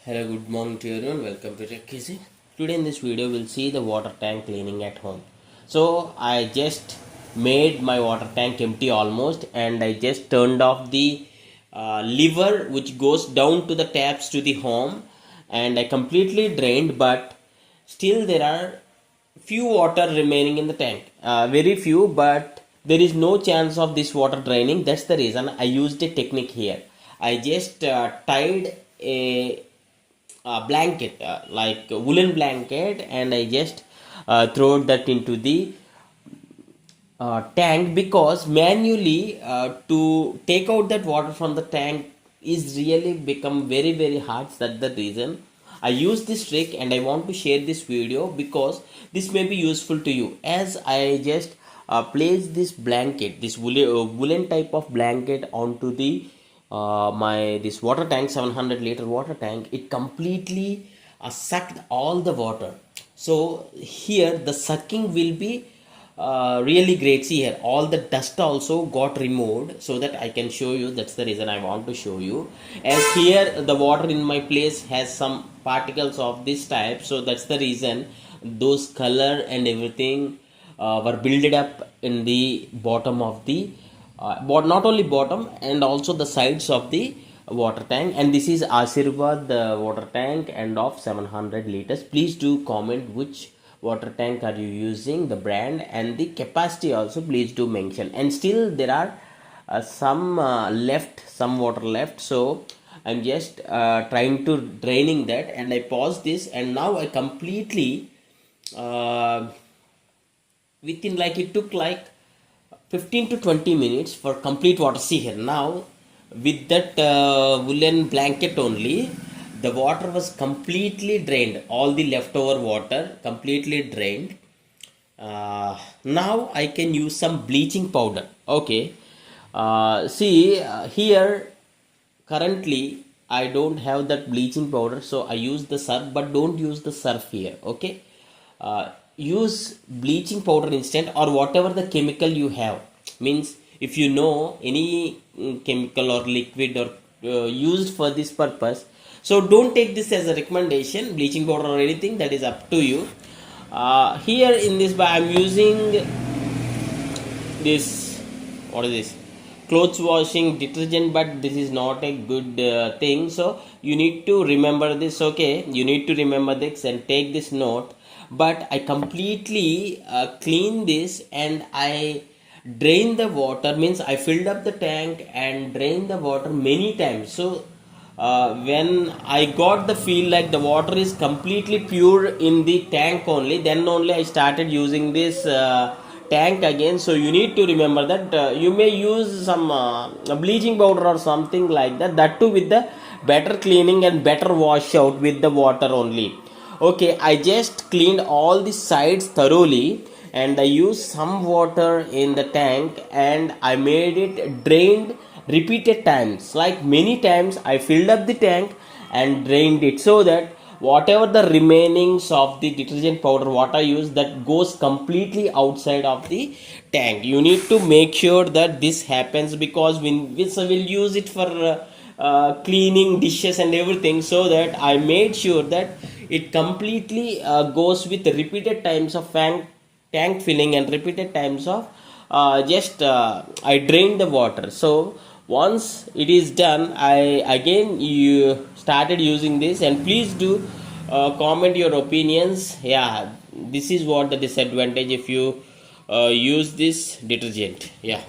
Hello, good morning to everyone. Welcome to Tech Easy. Today in this video, we'll see the water tank cleaning at home. So I just made my water tank empty almost, and I just turned off the lever which goes down to the taps to the home, and I completely drained. But still, there are few water remaining in the tank. Very few, but there is no chance of this water draining. That's the reason I used a technique here. I just tied a blanket, like a woolen blanket, and I just throw that into the tank, because manually to take out that water from the tank is really become very hard. That's the reason I use this trick, and I want to share this video because this may be useful to you. As I just place this blanket, this woolen type of blanket onto the my this water tank, 700-liter water tank, it completely sucked all the water. So here the sucking will be really great. See here, all the dust also got removed, so that I can show you. That's the reason I want to show you. As here the water in my place has some particles of this type, so that's the reason those color and everything were built up in the bottom of the but not only bottom and also the sides of the water tank. And this is Ashirvad water tank and of 700 liters. Please do comment which water tank are you using, the brand and the capacity also please do mention. And still there are some water left, so I'm just trying to draining that, and I pause this, and now I completely within, like, it took like 15 to 20 minutes for complete water. See here, now with that woolen blanket only, the water was completely drained. All the leftover water completely drained. Now I can use some bleaching powder. Okay. See here, currently I don't have that bleaching powder, so I use the surf, but don't use the surf here. Okay. Use bleaching powder instead, or whatever the chemical you have. Means if you know any chemical or liquid or used for this purpose, so don't take this as a recommendation, bleaching powder or anything, that is up to you. Here in this, I'm using this, what is this, clothes washing detergent, but this is not a good thing, so you need to remember this. Okay, you need to remember this and take this note. But I completely clean this, and I drain the water. Means I filled up the tank and drained the water many times. So when I got the feel like the water is completely pure in the tank only, then only I started using this tank again. So you need to remember that you may use some bleaching powder or something like that, that too with the better cleaning and better wash out with the water only. Okay, I just cleaned all the sides thoroughly, and I used some water in the tank, and I made it drained repeated times. Like many times I filled up the tank and drained it, so that whatever the remainings of the detergent powder what I use, that goes completely outside of the tank. You need to make sure that this happens, because we will use it for cleaning dishes and everything. So that I made sure that it completely goes with repeated times of tank filling and repeated times of I drain the water. So once it is done, I again you started using this, and please do comment your opinions. Yeah, this is what the disadvantage if you use this detergent. Yeah.